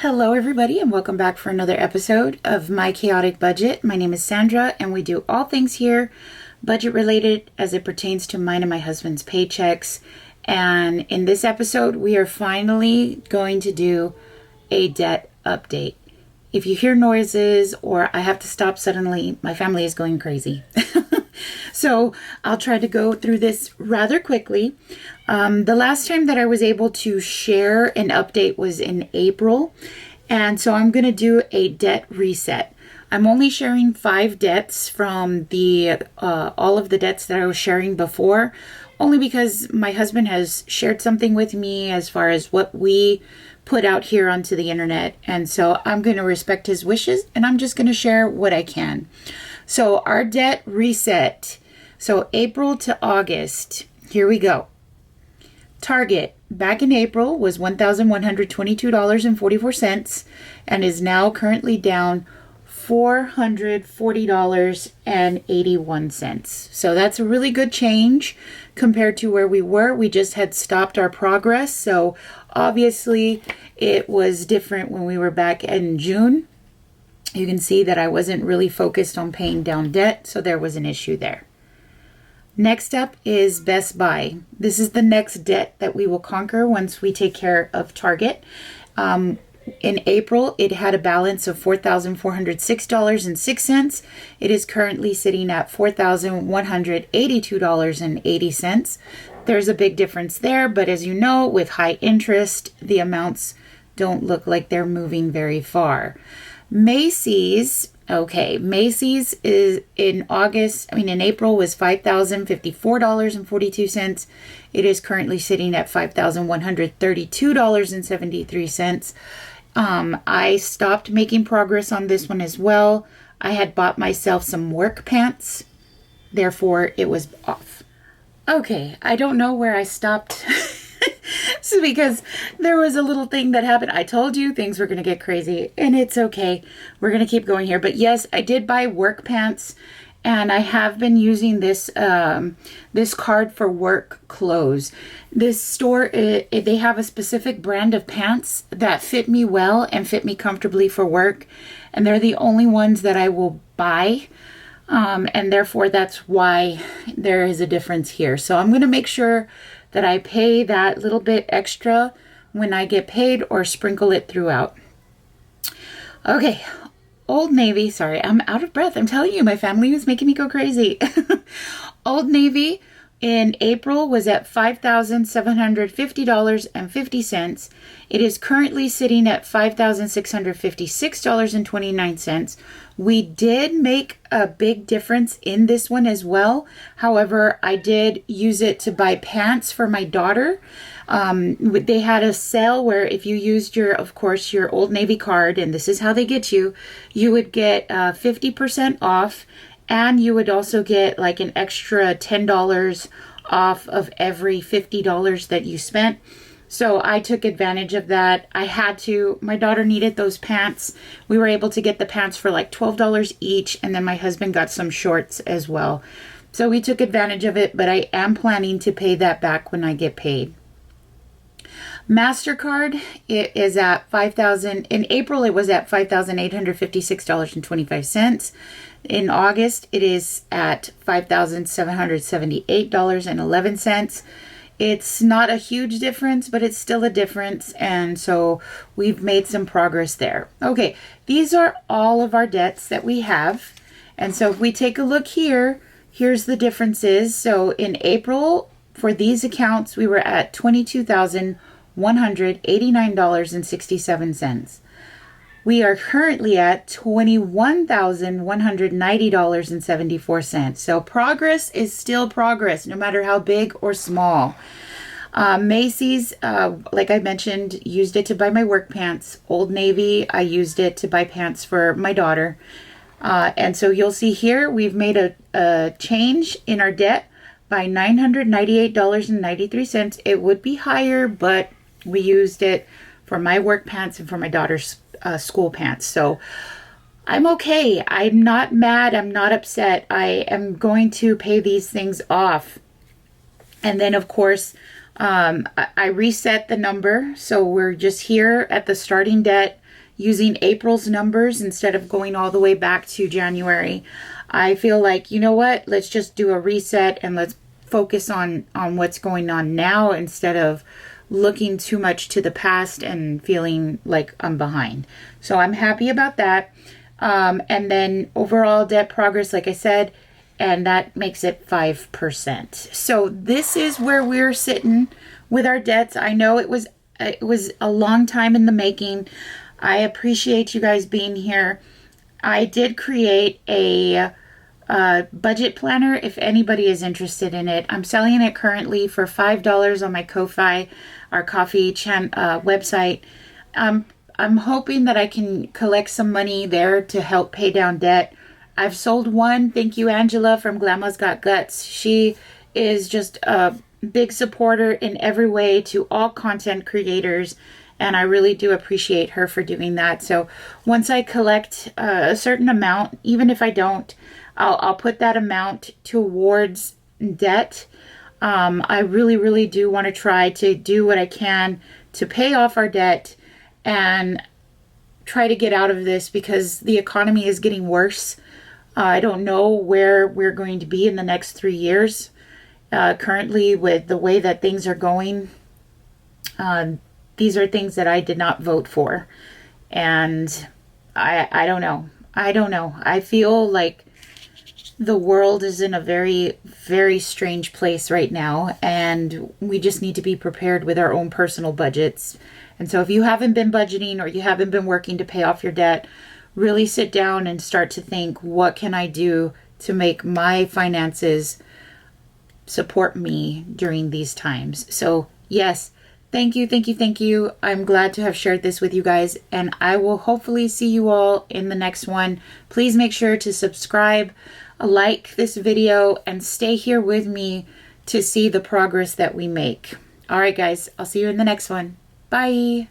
Hello, everybody, and welcome back for another episode of My Chaotic Budget. My name is Sandra, and we do all things here budget related as it pertains to mine and my husband's paychecks. And in this episode, we are finally going to do a debt update. If you hear noises or I have to stop suddenly, my family is going crazy. So I'll try to go through this rather quickly. The last time that I was able to share an update was in April. And so I'm going to do a debt reset. I'm only sharing 5 debts from the all of the debts that I was sharing before, only because my husband has shared something with me as far as what we put out here onto the internet. And so I'm going to respect his wishes, and I'm just going to share what I can. So our debt reset. So April to August, here we go. Target back in April was $1,122.44 and is now currently down $440.81. So that's a really good change compared to where we were. We just had stopped our progress. So obviously it was different when we were back in June. You can see that I wasn't really focused on paying down debt, so there was an issue there. Next up is Best Buy. This is the next debt that we will conquer once we take care of Target. In April, it had a balance of $4,406.06. It is currently sitting at $4,182.80. There's a big difference there, but as you know, with high interest, the amounts don't look like they're moving very far. Macy's is in April was $5,054.42. It is currently sitting at $5,132.73. I stopped making progress on this one as well. I had bought myself some work pants, therefore it was off. Okay, I don't know where I stopped. So because there was a little thing that happened. I told you things were going to get crazy, and it's okay. We're going to keep going here. But yes, I did buy work pants, and I have been using this this card for work clothes. This store, they have a specific brand of pants that fit me well and fit me comfortably for work, and they're the only ones that I will buy. And therefore, that's why there is a difference here. So I'm going to make sure that I pay that little bit extra when I get paid or sprinkle it throughout. Okay, Old Navy. Sorry, I'm out of breath. I'm telling you, my family was making me go crazy. Old Navy in April was at $5,750.50. It is currently sitting at $5,656.29. We did make a big difference in this one as well. However, I did use it to buy pants for my daughter. They had a sale where if you used your Old Navy card, and this is how they get you, you would get 50% off, and you would also get like an extra $10 off of every $50 that you spent. So I took advantage of that. I had to. My daughter needed those pants. We were able to get the pants for like $12 each, and then my husband got some shorts as well. So we took advantage of it, but I am planning to pay that back when I get paid. MasterCard, it is at $5,000. In April, it was at $5,856.25. In August, it is at $5,778.11. It's not a huge difference, but it's still a difference, and so we've made some progress there. Okay, these are all of our debts that we have, and so if we take a look here, here's the differences. So in April, for these accounts, we were at $22,189.67. We are currently at $21,190.74. So progress is still progress, no matter how big or small. Macy's, like I mentioned, used it to buy my work pants. Old Navy, I used it to buy pants for my daughter. And so you'll see here, we've made a change in our debt by $998.93. It would be higher, but we used it for my work pants and for my daughter's school pants. So I'm okay. I'm not mad. I'm not upset. I am going to pay these things off. And then, of course, I reset the number. So we're just here at the starting debt using April's numbers instead of going all the way back to January. I feel like, you know what, let's just do a reset and let's focus on what's going on now instead of looking too much to the past and feeling like I'm behind. So I'm happy about that. And then overall debt progress, like I said, and that makes it 5%. So this is where we're sitting with our debts. I know it was a long time in the making. I appreciate you guys being here. I did create a budget planner if anybody is interested in it. I'm selling it currently for $5 on my Ko-fi, our coffee website. I'm hoping that I can collect some money there to help pay down debt. I've sold one. Thank you, Angela from Grandma's Got Guts. She is just a big supporter in every way to all content creators, and I really do appreciate her for doing that. So once I collect a certain amount, even if I don't, I'll put that amount towards debt. I really, really do want to try to do what I can to pay off our debt and try to get out of this because the economy is getting worse. I don't know where we're going to be in the next 3 years. Currently, with the way that things are going, these are things that I did not vote for. And I don't know. I feel like the world is in a very, very strange place right now, and we just need to be prepared with our own personal budgets. And so if you haven't been budgeting or you haven't been working to pay off your debt, really sit down and start to think, what can I do to make my finances support me during these times? So yes, thank you. I'm glad to have shared this with you guys, and I will hopefully see you all in the next one. Please make sure to subscribe, like this video, and stay here with me to see the progress that we make. All right, guys, I'll see you in the next one. Bye.